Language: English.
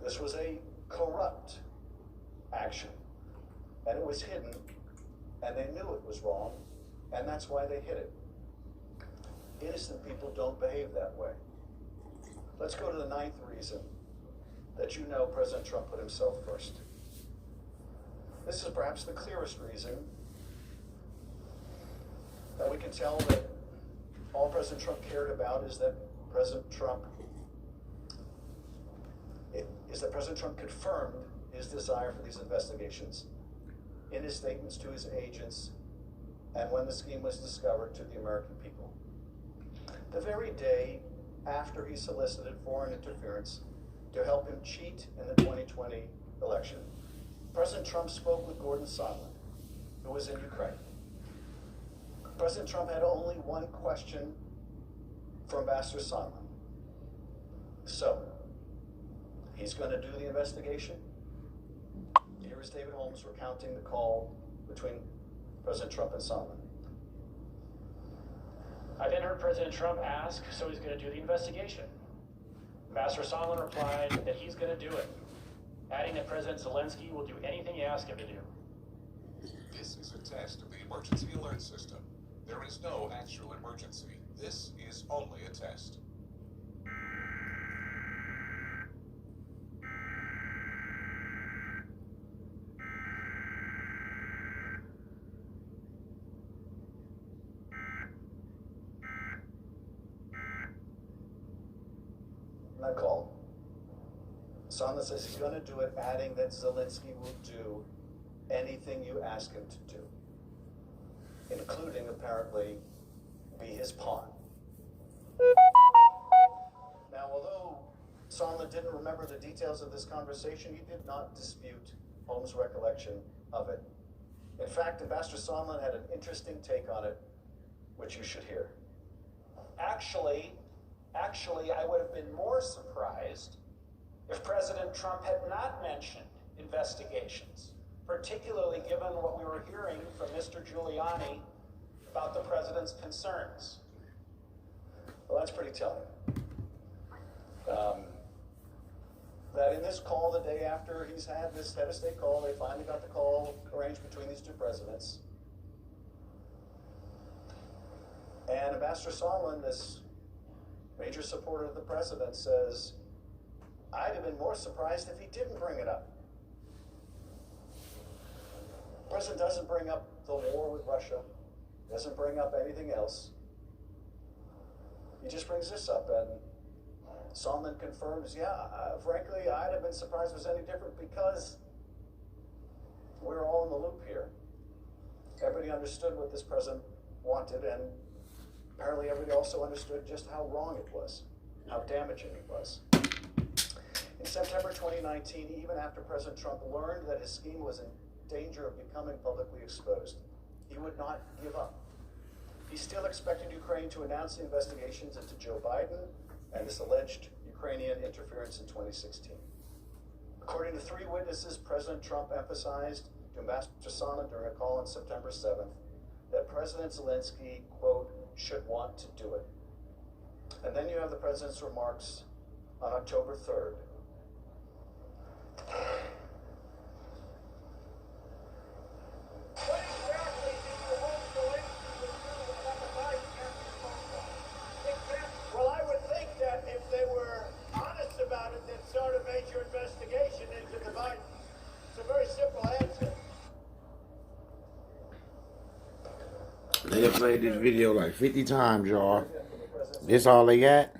This was a corrupt action, and it was hidden, and they knew it was wrong, and that's why they hid it. Innocent people don't behave that way. Let's go to the ninth reason that you know President Trump put himself first. This is perhaps the clearest reason that we can tell that all President Trump cared about is that President Trump confirmed his desire for these investigations in his statements to his agents and when the scheme was discovered to the American people. The very day after he solicited foreign interference to help him cheat in the 2020 election, President Trump spoke with Gordon Sondland, who was in Ukraine. President Trump had only one question for Ambassador Sondland. So, he's going to do the investigation? Here is David Holmes recounting the call between President Trump and Sondland. I then heard President Trump ask, so he's going to do the investigation. Ambassador Sondland replied that he's going to do it, adding that President Zelensky will do anything you ask him to do. This is a test of the emergency alert system. There is no actual emergency. This is only a test. That call. Sondland says he's going to do it, adding that Zelensky will do anything you ask him to do, including, apparently, be his pawn. Now, although Sondland didn't remember the details of this conversation, he did not dispute Holmes' recollection of it. In fact, Ambassador Sondland had an interesting take on it, which you should hear. Actually, I would have been more surprised if President Trump had not mentioned investigations, particularly given what we were hearing from Mr. Giuliani about the president's concerns. Well, that's pretty telling. That in this call, the day after he's had this head of state call, they finally got the call arranged between these two presidents. And Ambassador Sondland, this major supporter of the president, says, I'd have been more surprised if he didn't bring it up. The president doesn't bring up the war with Russia, doesn't bring up anything else. He just brings this up, and Sondland confirms, frankly, I'd have been surprised if it was any different because we're all in the loop here. Everybody understood what this president wanted, and apparently everybody also understood just how wrong it was, how damaging it was. In September 2019, even after President Trump learned that his scheme was in danger of becoming publicly exposed, he would not give up. He still expected Ukraine to announce the investigations into Joe Biden and this alleged Ukrainian interference in 2016. According to three witnesses, President Trump emphasized to Ambassador Sondland during a call on September 7th that President Zelensky, quote, should want to do it. And then you have the president's remarks on October 3rd. What exactly did you hope Zelensky would do about the Biden phone call? Well, I would think that if they were honest about it, they'd start a major investigation into the Biden. It's a very simple answer. They have played this video like 50 times, y'all. This all they got?